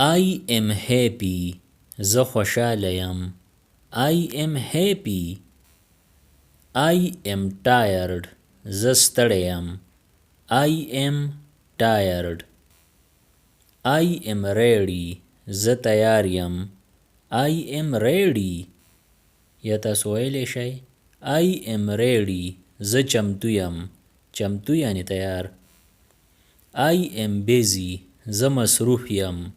I am happy. زه خوشحاله یم. I am happy. I am tired. زه ستړی یم. I am tired. I am ready. زه تیار یم. I am ready. یا تاسو ویلی شئ I am ready. زه چمتو یم. چمتو یعنی تیار. I am busy. زه مصروف یم.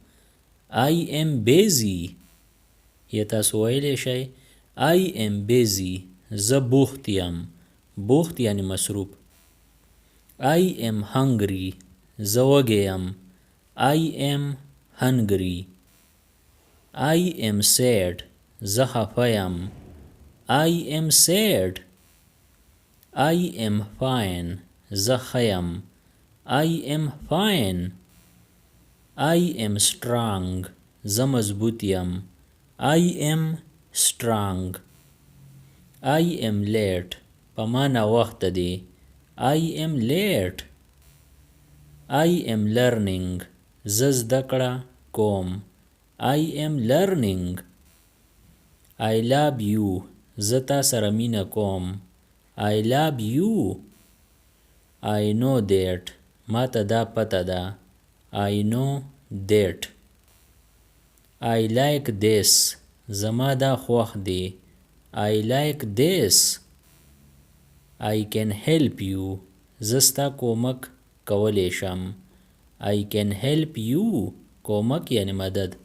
I am busy. یا تاسو ویلی شئ I am busy. زه بوخت یم. بوخت یعنی مصروف. I am hungry. زه وږی یم. I am hungry. I am sad. زه خفه یم. I am sad. I am fine. زه ښه یم. I am fine. I am strong. زه مضبوط یم. I am strong. I am late. په ما ناوخته دی. I am late. I am learning. زه زده کړه کوم. I am learning. I love you. زه تا سره مینه کوم. I love you. I know that. ما ته دا پته ده. I know that. I like this. زما دا خوښ دی. I like this. I can help you. زه ستا کومک کولی شم. I can help you. کومک یعنی مدد.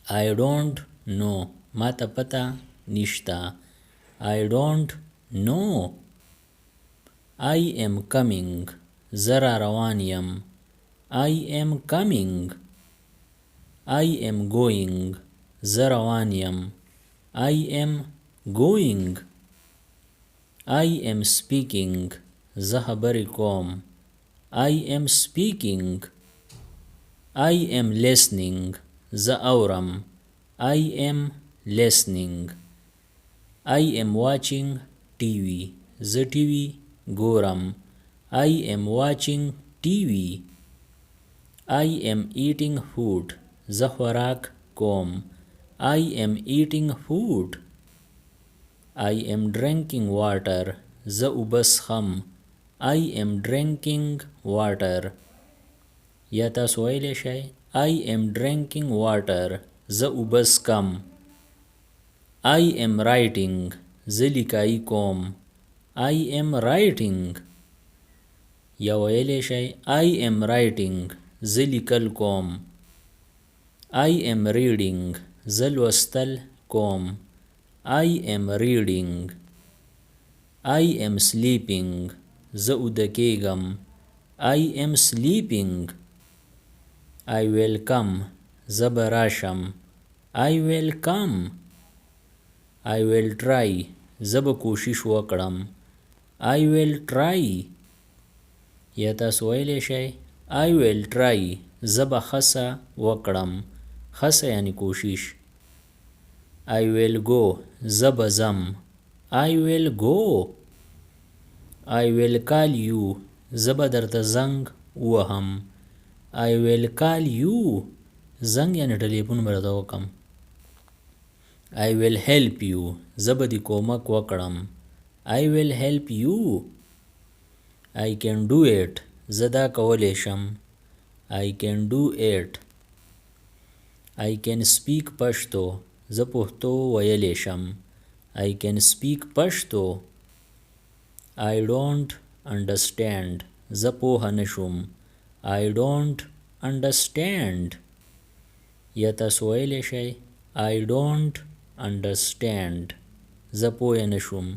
I don't know. ما ته پته نشته. I don't know. I am coming. زه را روان یم. I am coming. I am going. زه روان یم. I am going. I am speaking. زه خبرې کوم. I am speaking. I am listening. زه اورم. I am listening. I am watching TV. زه TV ګورم. I am watching TV. I am eating food. زه خوراک کوم. I am eating food. I am drinking water. زه اوبه څښم. I am drinking water. یا تاسو ویلی شئ I am drinking water. زه اوبه څښم. I am writing. زه لیکایي کوم. I am writing. یا ویلی شئ I am writing. زه لیکل کوم. I am reading. زه لوستل کوم. I am reading. I am sleeping. زه اوده کیږم. I am sleeping. I will come. زه به راشم. I will come. I will try. زه به کوشش وکړم. I will try. یا تاسو ویلی شئ I will try. زه به هڅه وکړم. هڅه یعنی کوشش. I will go. زه به ځم. I will go. I will call you. زه به درته زنګ ووهم. I will call you. زنګ یعنی ټلیفون به درته وکړم. I will help you. زه به دې کومک وکړم. I will help you. I can do it. زه دا کولی شم. I can do it. I can speak پښتو. زه پښتو ویلی شم. I can speak پښتو. I don't understand. زه پوه نه شوم. I don't understand. یا تاسو ویلی شئ I don't understand. زه پوه نه شوم.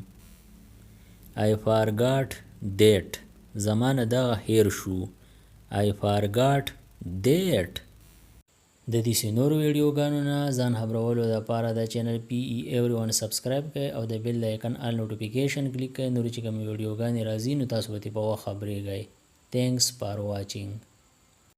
I forgot that. زما نه دغه هیر شو. I forgot that. د دې نورو ویډیوګانو نه ځان خبرولو دپاره د چینل PE everyone سبسکرایب کړئ او د بیل د آیکن آل نوټیفیکیشن کلیک کړئ. نورې چې کومې ویډیوګانې راځي نو تاسو به ترې په وخت خبریږئ. Thanks for watching.